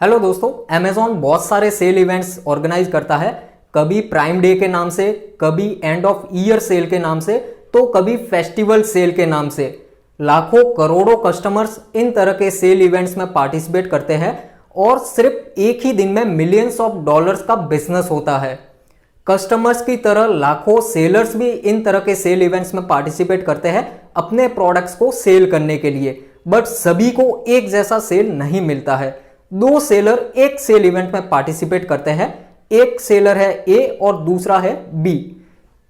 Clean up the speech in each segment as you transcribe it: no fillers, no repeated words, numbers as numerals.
Hello दोस्तों, Amazon बहुत सारे सेल इवेंट्स ऑर्गेनाइज करता है। कभी प्राइम डे के नाम से, कभी एंड ऑफ ईयर सेल के नाम से, तो कभी फेस्टिवल सेल के नाम से। लाखों करोड़ों कस्टमर्स इन तरह के सेल इवेंट्स में पार्टिसिपेट करते हैं और सिर्फ एक ही दिन में मिलियंस ऑफ डॉलर्स का बिजनेस होता है। कस्टमर्स की तरह लाखों सेलर्स भी इन तरह के सेल इवेंट्स में पार्टिसिपेट करते हैं अपने प्रोडक्ट्स को सेल करने के लिए, बट सभी को एक जैसा सेल नहीं मिलता है। दो सेलर एक सेल इवेंट में पार्टिसिपेट करते हैं। एक सेलर है ए और दूसरा है बी।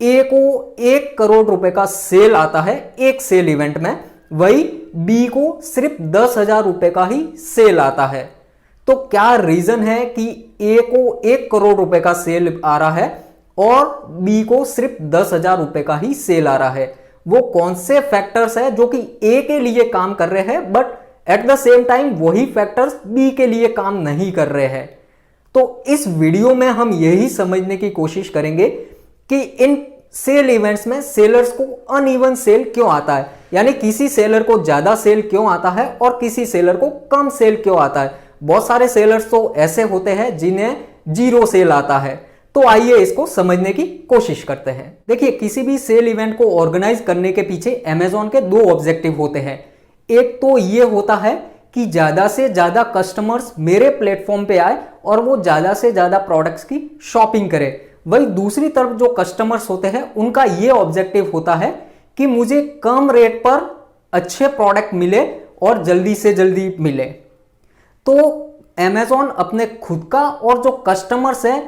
ए को 1 करोड़ रुपए का सेल आता है एक सेल इवेंट में, वही बी को सिर्फ 10,000 रुपए का ही सेल आता है। तो क्या रीजन है कि ए को 1 करोड़ रुपए का सेल आ रहा है और बी को सिर्फ 10,000 रुपए का ही सेल आ रहा है? वो कौन से फैक्टर्स है जो कि ए के लिए काम कर रहे हैं but at the same time वही फैक्टर्स बी के लिए काम नहीं कर रहे हैं? तो इस वीडियो में हम यही समझने की कोशिश करेंगे कि इन सेल इवेंट्स में सेलर्स को अनइवन सेल क्यों आता है, यानी किसी सेलर को ज्यादा सेल क्यों आता है और किसी सेलर को कम सेल क्यों आता है। बहुत सारे सेलर्स तो ऐसे होते हैं जिन्हें 0 सेल आता है। तो आइए इसको समझने की कोशिश करते हैं। देखिए, किसी भी सेल इवेंट को ऑर्गेनाइज करने के पीछे अमेजॉन के 2 ऑब्जेक्टिव होते हैं। एक तो ये होता है कि ज्यादा से ज्यादा कस्टमर्स मेरे प्लेटफॉर्म पे आए और वो ज्यादा से ज्यादा प्रोडक्ट्स की शॉपिंग करें। वही दूसरी तरफ जो कस्टमर्स होते हैं उनका ये ऑब्जेक्टिव होता है कि मुझे कम रेट पर अच्छे प्रोडक्ट मिले और जल्दी से जल्दी मिले। तो अमेजॉन अपने खुद का और जो कस्टमर्स है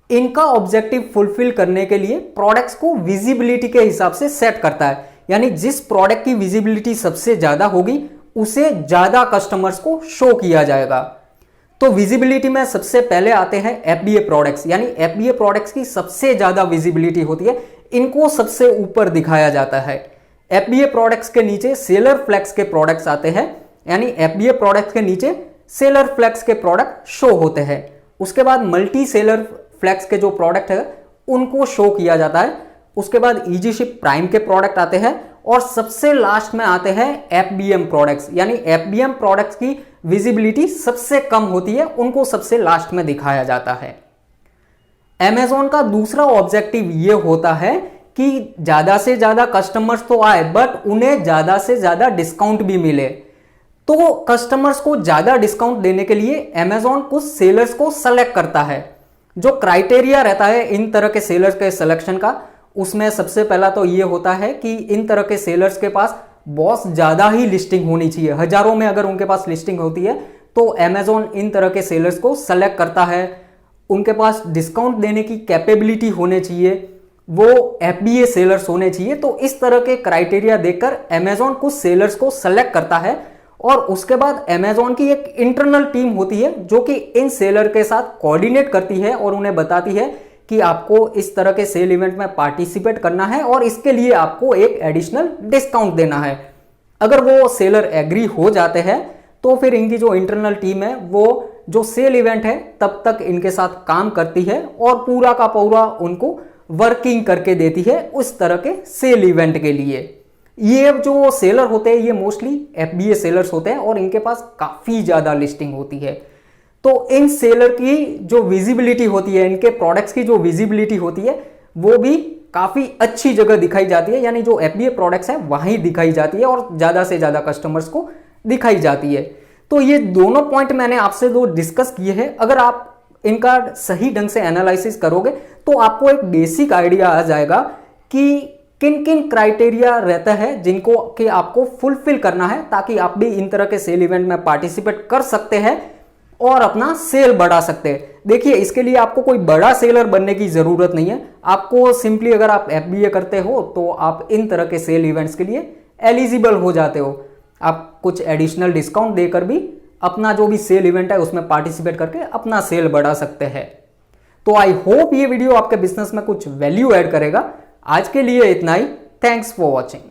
इनका ऑब्जेक्टिव फुलफिल करने के लिए प्रोडक्ट्स को विजिबिलिटी के हिसाब से सेट करता है, यानी जिस प्रोडक्ट की विजिबिलिटी सबसे ज्यादा होगी उसे ज्यादा कस्टमर्स को शो किया जाएगा। तो विजिबिलिटी में सबसे पहले आते हैं एफबीए प्रोडक्ट्स, यानी एफबीए प्रोडक्ट्स की सबसे ज्यादा विजिबिलिटी होती है, इनको सबसे ऊपर दिखाया जाता है। एफबीए प्रोडक्ट्स के नीचे सेलर फ्लैक्स के प्रोडक्ट्स आते हैं, यानी एफबीए प्रोडक्ट्स के नीचे सेलर फ्लैक्स के प्रोडक्ट शो होते हैं। उसके बाद मल्टी सेलर फ्लैक्स के जो प्रोडक्ट है उनको शो किया जाता है। उसके बाद इजी शिप प्राइम के प्रोडक्ट आते हैं और सबसे लास्ट में आते हैं एफबीएम प्रोडक्ट्स, यानी एफबीएम प्रोडक्ट्स की विजिबिलिटी सबसे कम होती है, उनको सबसे लास्ट में दिखाया जाता है। अमेजॉन का दूसरा ऑब्जेक्टिव ये होता है कि ज्यादा से ज्यादा कस्टमर्स तो आए बट उन्हें ज्यादा से ज्यादा डिस्काउंट भी मिले। तो कस्टमर्स को ज्यादा डिस्काउंट देने के लिए अमेजॉन कुछ सेलर्स को सेलेक्ट करता है। जो क्राइटेरिया रहता है इन तरह के सेलर्स के सिलेक्शन का, उसमें सबसे पहला तो ये होता है कि इन तरह के सेलर्स के पास बहुत ज्यादा ही लिस्टिंग होनी चाहिए। हजारों में अगर उनके पास लिस्टिंग होती है तो अमेजॉन इन तरह के सेलर्स को सेलेक्ट करता है। उनके पास डिस्काउंट देने की कैपेबिलिटी होने चाहिए, वो एफबीए सेलर्स होने चाहिए। तो इस तरह के क्राइटेरिया देखकर अमेजॉन कुछ सेलर्स को सेलेक्ट करता है और उसके बाद अमेजॉन की एक इंटरनल टीम होती है जो कि इन सेलर के साथ कोऑर्डिनेट करती है और उन्हें बताती है कि आपको इस तरह के सेल इवेंट में पार्टिसिपेट करना है और इसके लिए आपको एक एडिशनल डिस्काउंट देना है। अगर वो सेलर एग्री हो जाते हैं तो फिर इनकी जो इंटरनल टीम है वो जो सेल इवेंट है तब तक इनके साथ काम करती है और पूरा का पूरा उनको वर्किंग करके देती है उस तरह के सेल इवेंट के लिए। ये जो सेलर होते हैं ये मोस्टली एफबीए सेलर्स होते हैं और इनके पास काफी ज्यादा लिस्टिंग होती है। तो इन सेलर की जो विजिबिलिटी होती है, इनके प्रोडक्ट्स की जो विजिबिलिटी होती है वो भी काफी अच्छी जगह दिखाई जाती है, यानी जो एफबीए प्रोडक्ट्स है वहीं दिखाई जाती है और ज्यादा से ज्यादा कस्टमर्स को दिखाई जाती है। तो ये दोनों पॉइंट मैंने आपसे जो डिस्कस किए हैं, अगर आप इनका सही ढंग से एनालिसिस करोगे तो आपको एक बेसिक आइडिया आ जाएगा कि किन किन क्राइटेरिया रहता है जिनको कि आपको फुलफिल करना है ताकि आप भी इन तरह के सेल इवेंट में पार्टिसिपेट कर सकते हैं और अपना सेल बढ़ा सकते हैं। देखिए, इसके लिए आपको कोई बड़ा सेलर बनने की जरूरत नहीं है। आपको सिंपली अगर आप एफबीए करते हो तो आप इन तरह के सेल इवेंट्स के लिए एलिजिबल हो जाते हो। आप कुछ एडिशनल डिस्काउंट देकर भी अपना जो भी सेल इवेंट है उसमें पार्टिसिपेट करके अपना सेल बढ़ा सकते हैं। तो आई होप ये वीडियो आपके बिजनेस में कुछ वैल्यू ऐड करेगा। आज के लिए इतना ही। Thanks for watching.